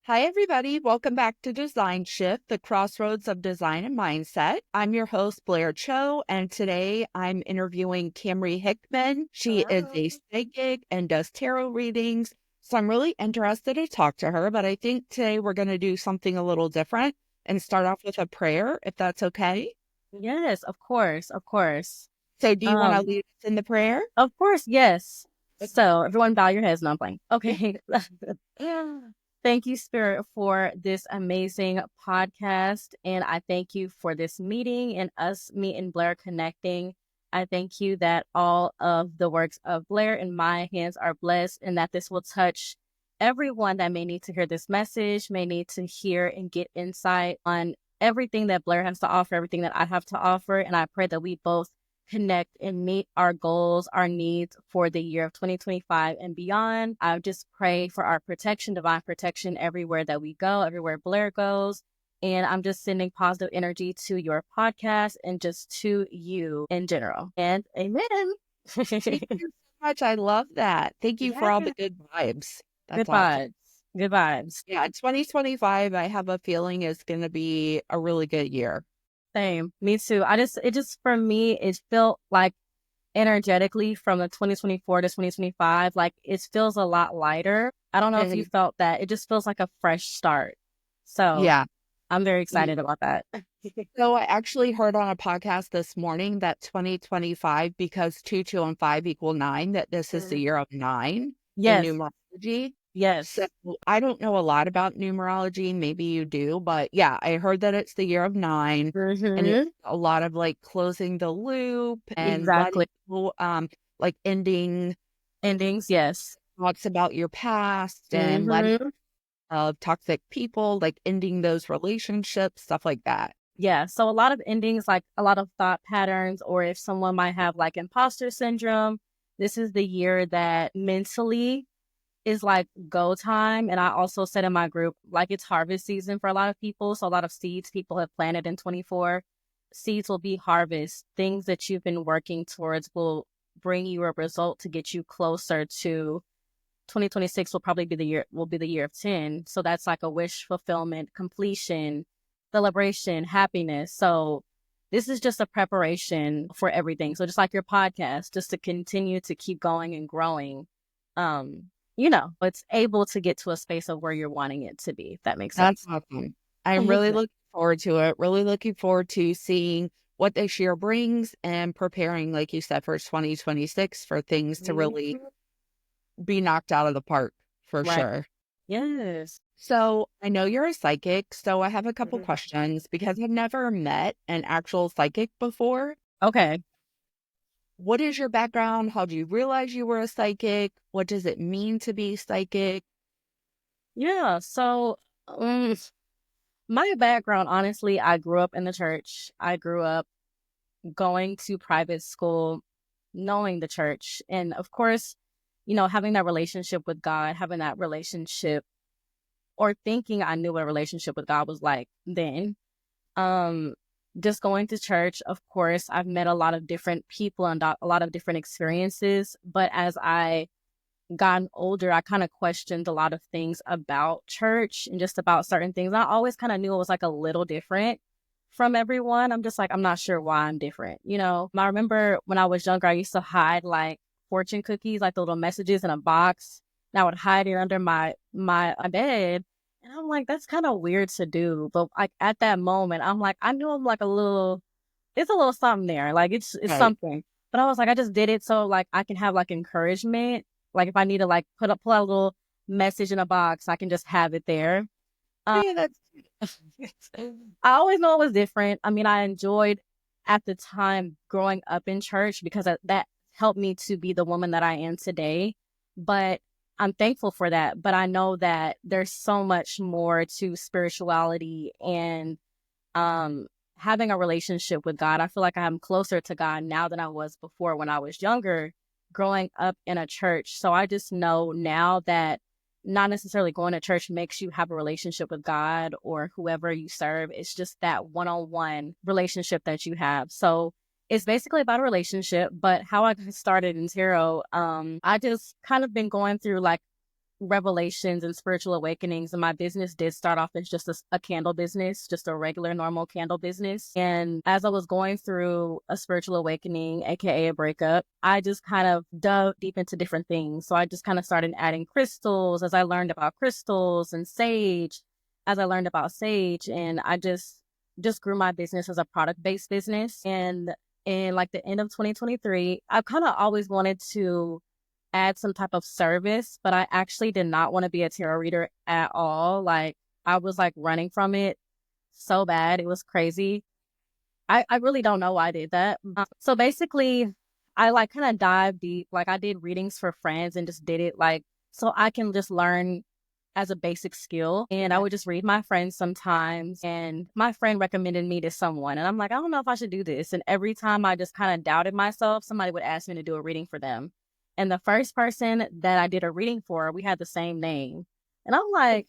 Hi, everybody. Welcome back to DesignShift, the crossroads of design and mindset. I'm your host, Blair Cho, and today I'm interviewing Camry Hickman. She is Hello. a psychic and does tarot readings. So I'm really interested to talk to her, but I think today we're going to do something a little different and start off with a prayer, if that's okay. Yes, of course, of course. So do you want to Um, lead us in the prayer? of course, yes. Okay. So everyone bow your heads. No, I'm playing. Yeah. Okay. Thank you, Spirit, for this amazing podcast. And I thank you for this meeting and us, me and Blair connecting. I thank you that all of the works of Blair in my hands are blessed and that this will touch everyone that may need to hear this message, may need to hear and get insight on everything that Blair has to offer, everything that I have to offer. And I pray that we both connect and meet our goals, our needs for the year of 2025 and beyond. I just pray for our protection, divine protection everywhere that we go, everywhere Blair goes. And I'm just sending positive energy to your podcast and just to you in general. And amen. Thank you so much. I love that. Thank you for all Yeah. the good vibes. Good That's awesome. vibes. Good vibes. Yeah, 2025, I have a feeling is going to be a really good year. Same. Me too. It just, for me, it felt like energetically from the 2024 to 2025, like it feels a lot lighter. I don't know if you Mhm. felt that. It just feels like a fresh start. So Yeah. I'm very Ye- excited about that. So I actually heard on a podcast this morning that 2025, because 2, 2, and 5 equal 9, that this is the Mm. year of 9 in Yes. numerology. So Yes. I don't know a lot about numerology. Maybe you do, but yeah, I heard that it's the year of 9 and it's Hmm. a lot of like closing the loop and letting Exactly. go, like ending Endings. Yes. thoughts about your past and letting Hmm. of toxic people, like ending those relationships, stuff like that. Yeah. So a lot of endings, like a lot of thought patterns, or if someone might have like imposter syndrome, this is the year that mentally is like go time. And I also said in my group, like it's harvest season for a lot of people. So a lot of seeds people have planted in 24. Seeds will be harvest. Things that you've been working towards will bring you a result to get you closer to 2026 will be the year of 10. So that's like a wish fulfillment, completion, celebration, happiness. So this is just a preparation for everything. So just like your podcast, just to continue to keep going and growing. Um, it's able to get to a space of where you're wanting it to be, if that makes That's sense. awesome. I'm really looking forward to it. Really looking forward to seeing what this year brings and preparing, like you said, for 2026 for things to really Mhm. be knocked out of the park for Right. sure. Yes. So I know you're a psychic, so I have a couple Mhm. questions because I've never met an actual psychic before. Okay. What is your background? How did you realize you were a psychic? What does it mean to be psychic? Yeah. So, um, my background, honestly, I grew up in the church. I grew up going to private school, knowing the church. And of course, having that relationship with God, having that relationship or thinking I knew what a relationship with God was like then. Um, just going to church, of course, I've met a lot of different people and a lot of different experiences. But as I gotten older, I kind of questioned a lot of things about church and just about certain things. I always kind of knew it was like a little different from everyone. I'm just like, I'm not sure why I'm different. I remember when I was younger, I used to hide like fortune cookies, like the little messages in a box. And I would hide it under my bed. And I'm like, that's kind of weird to do. But like at that moment, I'm like, I knew I'm like it's a little something there. Like it's Right. something. But I was like, I just did it so like I can have like encouragement. Like if I need to like pull out a little message in a box, I can just have it there. Um, Yeah, that's I always know it was different. I mean, I enjoyed at the time growing up in church because that helped me to be the woman that I am today. But I'm thankful for that. But I know that there's so much more to spirituality and um having a relationship with God. I feel like I'm closer to God now than I was before when I was younger, growing up in a church. So I just know now that not necessarily going to church makes you have a relationship with God or whoever you serve. It's just that one-on-one relationship that you have. So it's basically about a relationship, but how I got started in tarot, I just kind of been going through like revelations and spiritual awakenings. And my business did start off as just a candle business, just a regular, normal candle business. And as I was going through a spiritual awakening, AKA a breakup, I just kind of dove deep into different things. So I just kind of started adding crystals as I learned about crystals, and sage as I learned about sage. And I just grew my business as a product-based business. And in like the end of 2023, I kind of always wanted to add some type of service, but I actually did not want to be a tarot reader at all. Like, I was like running from it so bad. It was crazy. I really don't know why I did that. So basically, I like kind of dived deep. Like, I did readings for friends and just did it like so I can just learn as a basic skill. And I would just read my friends sometimes. And my friend recommended me to someone. And I'm like, I don't know if I should do this. And every time I just kind of doubted myself, somebody would ask me to do a reading for them. And the first person that I did a reading for, we had the same name. And I'm like,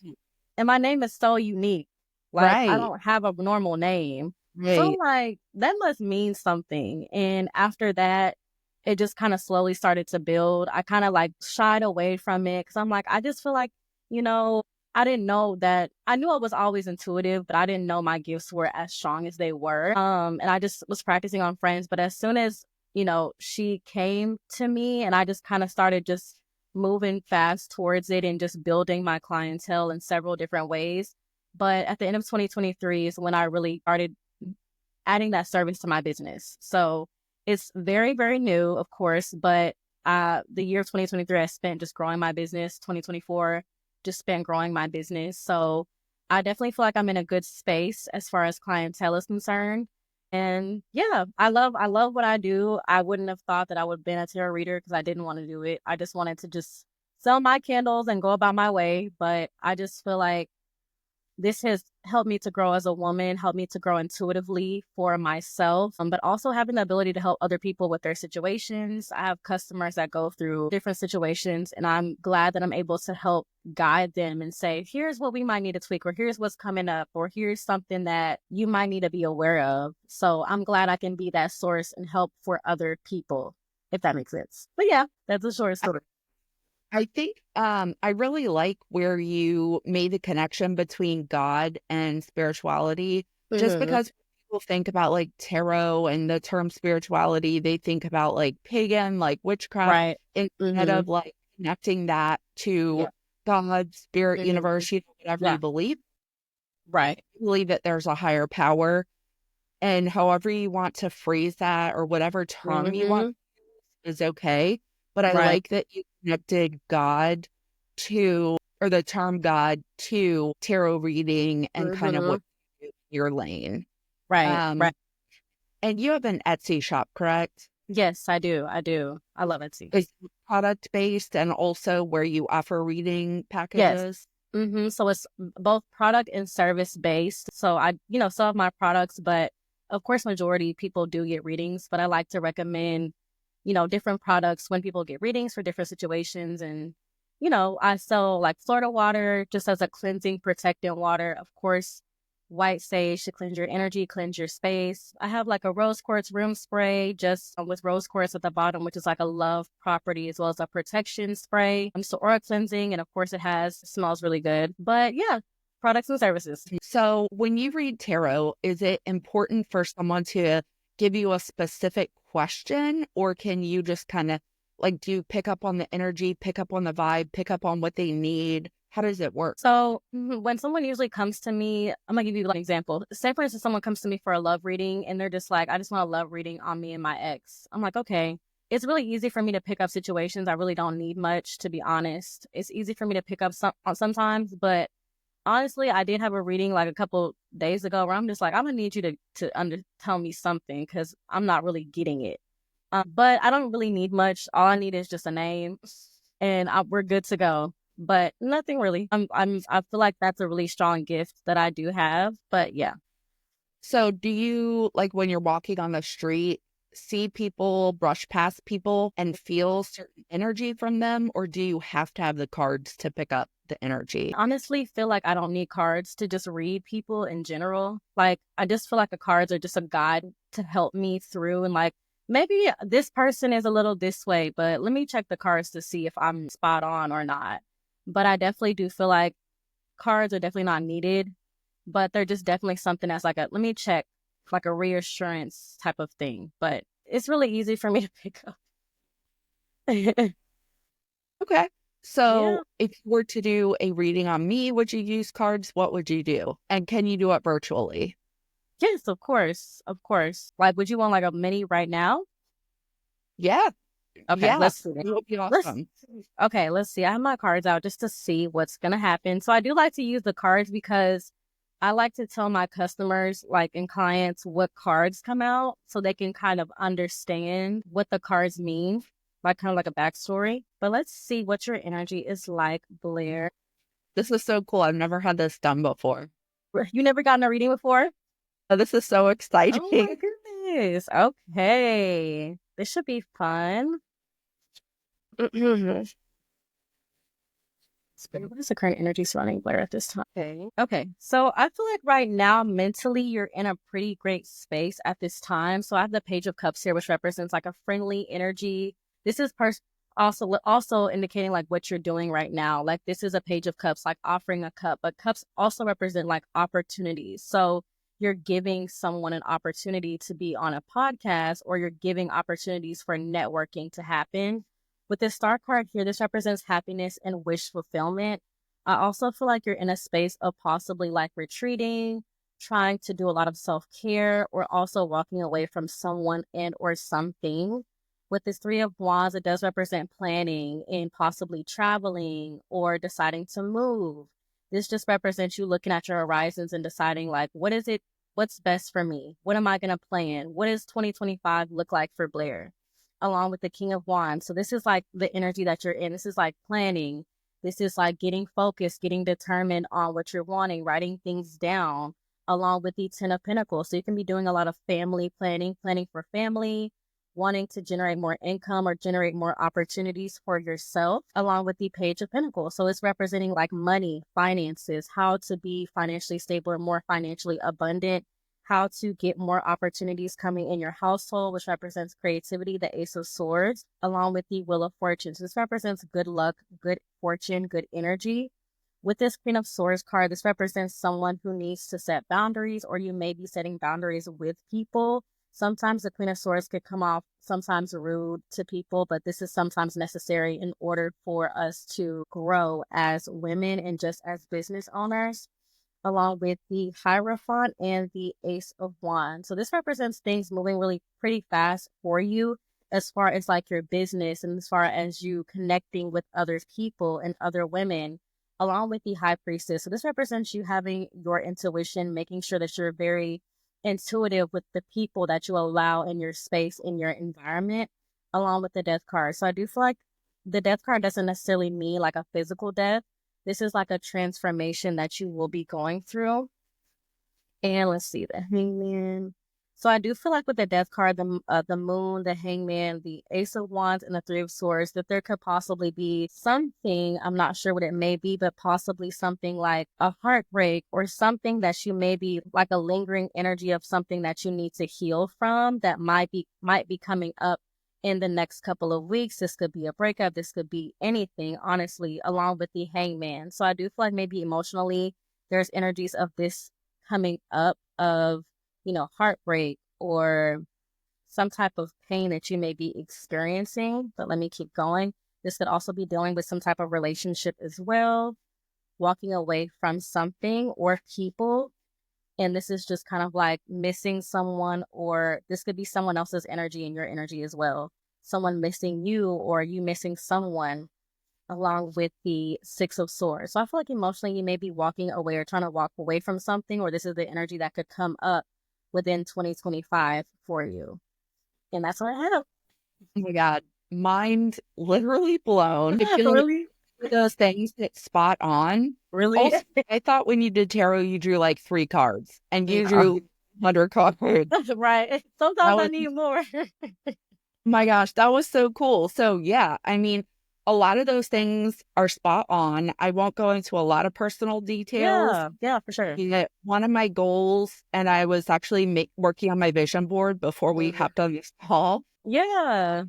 and my name is so unique. Like, I Right. don't have a normal name. So I'm Right. like, that must mean something. And after that, it just kind of slowly started to build. I kind of like shied away from it because I'm like, I just feel like, you know, I didn't know that. I knew I was always intuitive, but I didn't know my gifts were as strong as they were. And I just was practicing on friends. But as soon as, she came to me, and I just kind of started just moving fast towards it and just building my clientele in several different ways. But at the end of 2023 is when I really started adding that service to my business. So it's very, very new, of course, but the year of 2023 I spent just growing my business. 2024 just spent growing my business. So I definitely feel like I'm in a good space as far as clientele is concerned. And yeah, I love what I do. I wouldn't have thought that I would have been a tarot reader because I didn't want to do it. I just wanted to just sell my candles and go about my way. But I just feel like this has helped me to grow as a woman, helped me to grow intuitively for myself, but also having the ability to help other people with their situations. I have customers that go through different situations, and I'm glad that I'm able to help guide them and say, here's what we might need to tweak, or here's what's coming up, or here's something that you might need to be aware of. So I'm glad I can be that source and help for other people, if that makes sense. But yeah, that's a short story. I think I really like where you made the connection between God and spirituality, just Mm-hmm. because people think about like tarot and the term spirituality, they think about like pagan, like witchcraft, Right. instead Mm-hmm. of like connecting that to Yeah. God, spirit, Mm-hmm. universe, whatever Yeah. you believe. Right. I believe that there's a higher power, and however you want to phrase that or whatever term you want Mm-hmm. is okay. But I Right. like that you connected God to, or the term God to tarot reading and kind of Mm-hmm. what your lane. Right. Um, Right. and you have an Etsy shop, correct? Yes, I do. I do. I love Etsy. Is it product based and also where you offer reading Yes. packages? So it's both product and service based. So I, sell of my products, but of course, majority people do get readings, but I like to recommend, different products when people get readings for different situations. And, I sell like Florida water just as a cleansing, protecting water. Of course, white sage to cleanse your energy, cleanse your space. I have like a rose quartz room spray just with rose quartz at the bottom, which is like a love property, as well as a protection spray. So aura cleansing, and of course smells really good. But yeah, products and services. So when you read tarot, is it important for someone to give you a specific question, or can you just kind of like, do you pick up on the energy, pick up on the vibe, pick up on what they need? How does it work? So when someone usually comes to me, I'm gonna give you like an example. Say for instance, someone comes to me for a love reading and they're just like, I just want a love reading on me and my ex. I'm like, okay. It's really easy for me to pick up situations. I really don't need much, to be honest. It's easy for me to pick up sometimes, but honestly, I did have a reading like a couple days ago where I'm just like, I'm gonna need you to tell me something because I'm not really getting it. But I don't really need much. All I need is just a name, and we're good to go. But nothing really. I feel like that's a really strong gift that I do have. But yeah. So do you, like when you're walking on the street, see people, brush past people and feel certain energy from them, or do you have to have the cards to pick up the energy? Honestly feel like I don't need cards to just read people in general. Like, I just feel like the cards are just a guide to help me through, and like, maybe this person is a little this way, but let me check the cards to see if I'm spot on or not. But I definitely do feel like cards are definitely not needed, but they're just definitely something that's like let me check, like a reassurance type of thing. But it's really easy for me to pick up. Okay. Yeah. So if you were to do a reading on me, would you use cards? What would you do? And can you do it virtually? Yes, of course. Of course. Like, would you want like a mini right now? Yeah. Okay, Yeah. let's see it. It would be Let's awesome. okay, let's see. I have my cards out just to see what's gonna happen. So I do like to use the cards because I like to tell my customers, like, and clients, what cards come out so they can kind of understand what the cards mean, like kind of like a backstory. But let's see what your energy is like, Blair. This is so cool. I've never had this done before. You never gotten a reading before? This is so Oh my exciting. goodness. Okay. This should be fun. Spirit, what is the current energy surrounding Blair at this time? Okay. So I feel like right now, mentally, you're in a pretty great space at this time. So I have the Page of Cups here, which represents like a friendly energy. This is also indicating like what you're doing right now. Like this is a Page of Cups, like offering a cup, but cups also represent like opportunities. So you're giving someone an opportunity to be on a podcast, or you're giving opportunities for networking to happen. With this star card here, this represents happiness and wish fulfillment. I also feel like you're in a space of possibly like retreating, trying to do a lot of self-care, or also walking away from someone and or something. With this Three of Wands, it does represent planning and possibly traveling or deciding to move. This just represents you looking at your horizons and deciding like, what is it? What's best for me? What am I going to plan? What does 2025 look like for Blair? Along with the King of Wands. So this is like the energy that you're in. This is like planning. This is like getting focused, getting determined on what you're wanting, writing things down, along with the Ten of Pentacles. So you can be doing a lot of family planning, planning for family, wanting to generate more income or generate more opportunities for yourself, along with the Page of Pentacles. So it's representing like money, finances, how to be financially stable and more financially abundant, how to get more opportunities coming in your household, which represents creativity, the Ace of Swords, along with the Wheel of Fortune. So this represents good luck, good fortune, good energy. With this Queen of Swords card, this represents someone who needs to set boundaries, or you may be setting boundaries with people. Sometimes the Queen of Swords could come off sometimes rude to people, but this is sometimes necessary in order for us to grow as women and just as business owners, along with the Hierophant and the Ace of Wands. So this represents things moving really pretty fast for you as far as like your business and as far as you connecting with other people and other women, along with the High Priestess. So this represents you having your intuition, making sure that you're very intuitive with the people that you allow in your space, in your environment, along with the Death card. So I do feel like the Death card doesn't necessarily mean like a physical death. This is like a transformation that you will be going through. And let's see, the Hangman. So I do feel like with the Death card, the Moon, the Hangman, the Ace of Wands, and the Three of Swords, that there could possibly be something, I'm not sure what it may be, but possibly something like a heartbreak, or something that you may be like a lingering energy of something that you need to heal from, that might be coming up in the next couple of weeks. This could be a breakup. This could be anything, honestly, along with the Hangman. So I do feel like maybe emotionally there's energies of this coming up, of, heartbreak or some type of pain that you may be experiencing. But let me keep going. This could also be dealing with some type of relationship as well, walking away from something or people. And this is just kind of like missing someone, or this could be someone else's energy and your energy as well. Someone missing you, or you missing someone, along with the Six of Swords. So I feel like emotionally you may be walking away or trying to walk away from something, or this is the energy that could come up within 2025 for you. And that's what I have. Oh my God. Mind literally blown. I feel like Really? those things that spot on. Really? Also, I thought when you did tarot, you drew like 3 cards and you No. drew 100 cards. Right. That Sometimes I was, need more. my gosh, that was so cool. So yeah, I mean, a lot of those things are spot on. I won't go into a lot of personal details. Yeah, for sure. Yeah, one of my goals, and I was actually working on my vision board before we Mhm. hopped on this call. Yeah.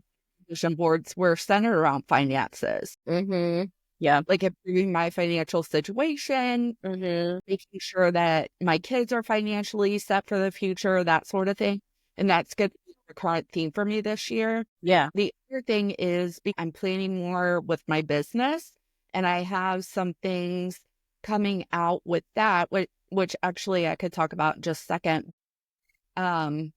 Vision boards were centered around finances. Mm-hmm. Yeah. like improving my financial situation, Mm-hmm. making sure that my kids are financially set for the future, that sort of thing. And that's going to be a current theme for me this year. Yeah. The other thing is I'm planning more with my business, and I have some things coming out with that, which actually I could talk about in just a second. Um,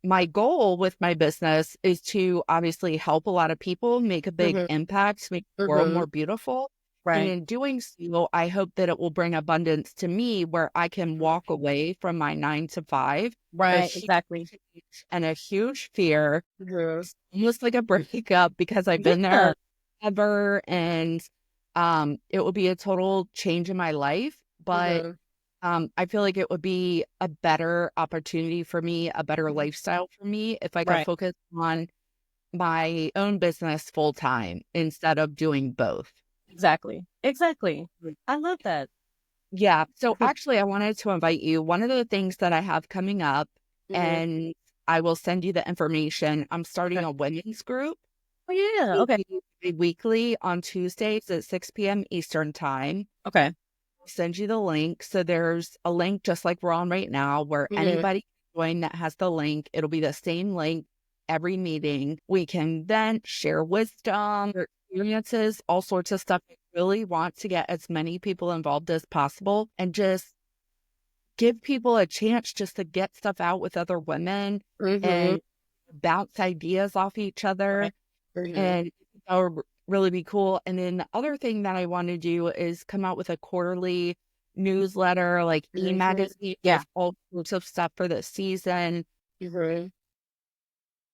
my goal with my business is to obviously help a lot of people, make a big Mm-hmm. impact, make the world Mm-hmm. more beautiful. And Right. in doing so, I hope that it will bring abundance to me where I can walk away from my 9 to 5, a Right. huge Exactly. and a huge fear, Mm-hmm. almost like a breakup because I've been Yeah. there ever. And it will be a total change in my life. But Mm-hmm. I feel like it would be a better opportunity for me, a better lifestyle for me if I could Right. focus on my own business full time instead of doing both. Exactly. Exactly. I love that. Yeah. So actually, I wanted to invite you. One of the things that I have coming up, Mm-hmm. and I will send you the information. I'm starting Okay. a women's group. Oh yeah. We Okay. meet weekly on Tuesdays at 6 p.m. Eastern time. Okay. I'll send you the link. So there's a link just like we're on right now where Mm-hmm. anybody can join that has the link. It'll be the same link every meeting. We can then share wisdom, or experiences, all sorts of stuff. I really want to get as many people involved as possible and just give people a chance just to get stuff out with other women Mm-hmm. and bounce ideas off each Right. other. Mm-hmm. And that would really be cool. And then the other thing that I want to do is come out with a quarterly newsletter, like Mm-hmm. e-magazine Yeah. with all sorts of stuff for the season, Mm-hmm.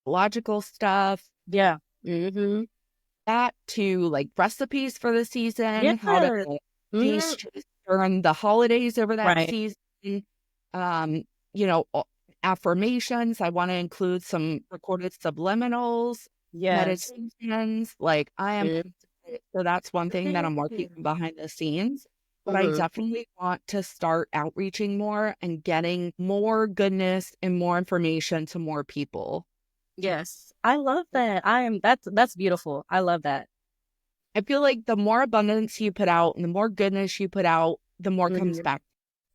logical stuff, Yeah. Mm-hmm. that to like recipes for the season, how to Yeah. Mm-hmm. taste during the holidays over that Right. season. Um, affirmations. I want to include some recorded subliminals, Yes. meditations. Like I am, Mm-hmm. so that's one thing that I'm working on behind the scenes. But I Mm-hmm. definitely want to start outreaching more and getting more goodness and more information to more people. Yes. I love that. That's beautiful. I love that. I feel like the more abundance you put out and the more goodness you put out, the more comes Mhm. back.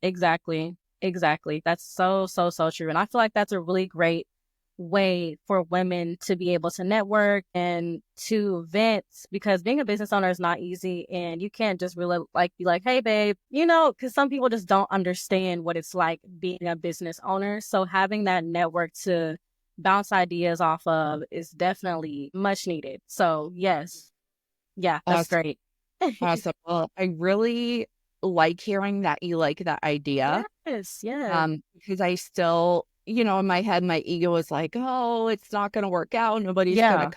Exactly. Exactly. That's so, so, so true. And I feel like that's a really great way for women to be able to network and to vent because being a business owner is not easy and you can't just really like be like, hey babe, because some people just don't understand what it's like being a business owner. So having that network to bounce ideas off of is definitely much needed. So yes. Yeah, that's Awesome. great. Awesome. Well, I really like hearing that you like that idea. Yes, yes. Because I still, in my head, my ego is like, oh, it's not going to work out. Nobody's going to Yeah. come.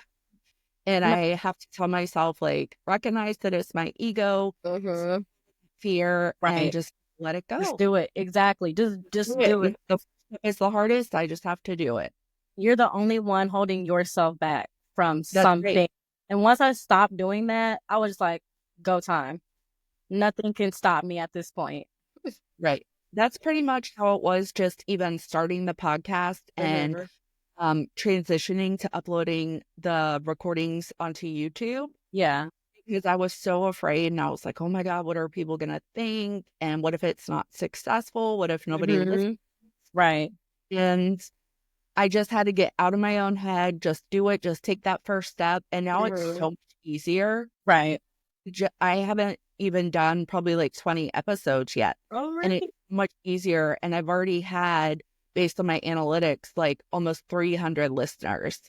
And No. I have to tell myself, like, recognize that it's my ego, Mhm. fear, and Right. just let it Just go. do it. Exactly. Do Just it. do it. It's the hardest. I just have to do it. You're the only one holding yourself back from That's great. something. And once I stopped doing that, I was just like, go time. Nothing can stop me at this point. Right. That's pretty much how it was just even starting the podcast and Mhm. transitioning to uploading the recordings onto YouTube Yeah. because I was so afraid and I was like, oh my God, what are people going to think? And what if it's not successful? What if nobody listens? Mhm. Right. And I just had to get out of my own head, just do it, just take that first step. And now it's Mhm. so much easier. Right. I haven't even done probably like 20 episodes yet. All And it's right. much easier. And I've already had, based on my analytics, like almost 300 listeners.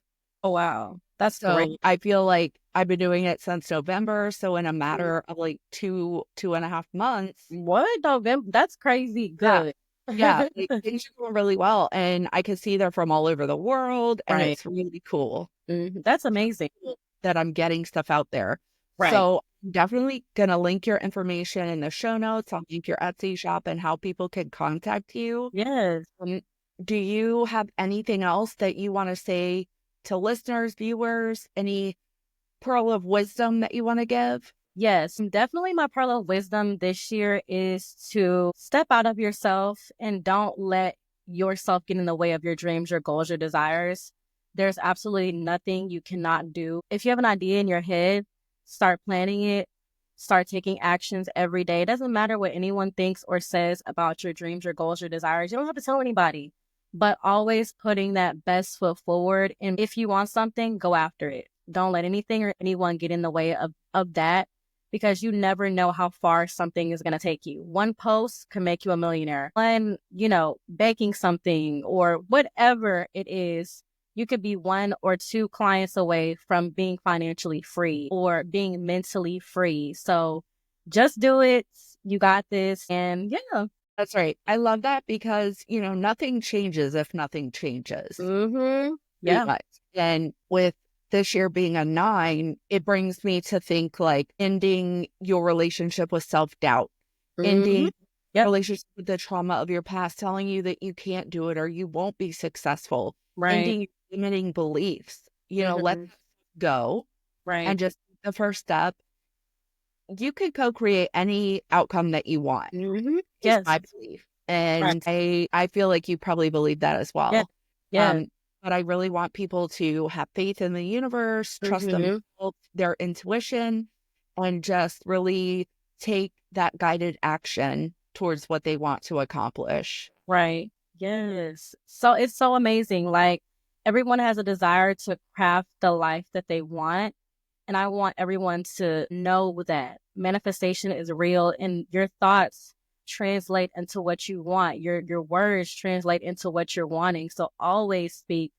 Oh wow. That's So great. I feel like I've been doing it since November. So in a matter of like 2.5 months, What? November? That's crazy yeah, good. yeah, like, things are going really well. And I can see they're from all over the world. And Right. it's really cool That's amazing. that I'm getting stuff out there. Right. So I'm definitely going to link your information in the show notes. I'll link your Etsy shop and how people can contact you. Yes. Um, do you have anything else that you want to say to listeners, viewers, any pearl of wisdom that you want to give? Yes, definitely my pearl of wisdom this year is to step out of yourself and don't let yourself get in the way of your dreams, your goals, your desires. There's absolutely nothing you cannot do. If you have an idea in your head, start planning it, start taking actions every day. It doesn't matter what anyone thinks or says about your dreams, your goals, your desires. You don't have to tell anybody, but always putting that best foot forward. And if you want something, go after it. Don't let anything or anyone get in the way of that, because you never know how far something is going to take you. One post can make you a millionaire. One, baking something or whatever it is, you could be 1 or 2 clients away from being financially free or being mentally free. So just do it. You got this. And yeah. That's right. I love that because, nothing changes if nothing changes. Mm-hmm. Pretty Yeah. much. And with this year being a 9, it brings me to think like ending your relationship with self-doubt, Mm-hmm. ending Yep. relationship with the trauma of your past, telling you that you can't do it or you won't be successful, Right. ending limiting beliefs, let Mm-hmm. that go. Right. And just the first step, you can co-create any outcome that you want, Mm-hmm. is Yes. my belief. Right. And I feel like you probably believe that as Yeah. well. Yeah. Um, but I really want people to have faith in the universe, trust Mm-hmm. themselves, their intuition, and just really take that guided action towards what they want to accomplish. Right. Yes. So it's so amazing. Like, everyone has a desire to craft the life that they want. And I want everyone to know that manifestation is real and your thoughts translate into what you want. Your words translate into what you're wanting. So always speak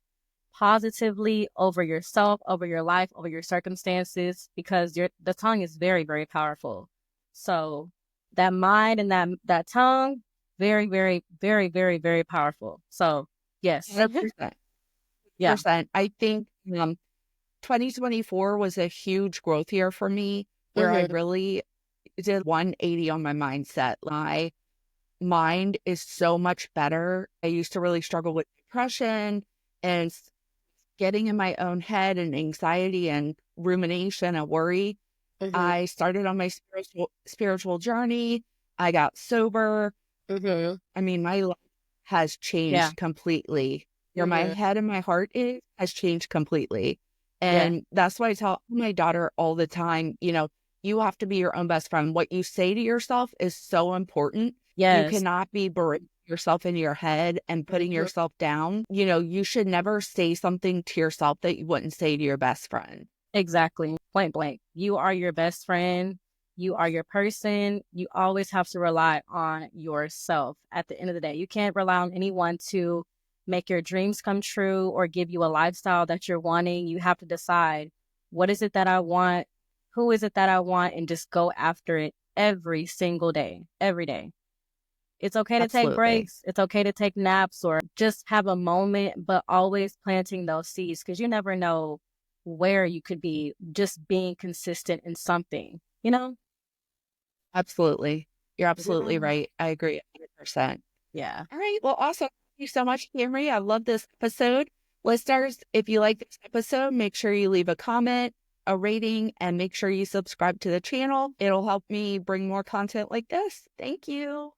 positively over yourself, over your life, over your circumstances, because the tongue is very, very powerful. So that mind and that tongue, very, very, very, very, very powerful. So yes. 100%. Yeah. 100%. I think 2024 was a huge growth year for me where I Mm-hmm. really did 180 on my mindset. My mind is so much better. I used to really struggle with depression and getting in my own head and anxiety and rumination and worry. Mm-hmm. I started on my spiritual journey. I got sober. Mm-hmm. I mean, my life has Yeah. changed completely. Where my Mm-hmm. head and my heart is has changed completely. Yeah. And that's why I tell my daughter all the time, you have to be your own best friend. What you say to yourself is so important. You Yes. cannot be berating yourself in your head and putting Mhm. yourself down. You should never say something to yourself that you wouldn't say to your best friend. Exactly. Point blank. You are your best friend. You are your person. You always have to rely on yourself at the end of the day. You can't rely on anyone to make your dreams come true or give you a lifestyle that you're wanting. You have to decide, what is it that I want? Who is it that I want? And just go after it every single day, every day. It's okay to take Absolutely. breaks. It's okay to take naps or just have a moment, but always planting those seeds, because you never know where you could be just being consistent in something, you know? Absolutely. You're absolutely Yeah. right. I agree 100%. Yeah. All right. Well, awesome. Thank you so much, Camry. I love this episode. Listeners, if you like this episode, make sure you leave a comment, a rating, and make sure you subscribe to the channel. It'll help me bring more content like this. Thank you.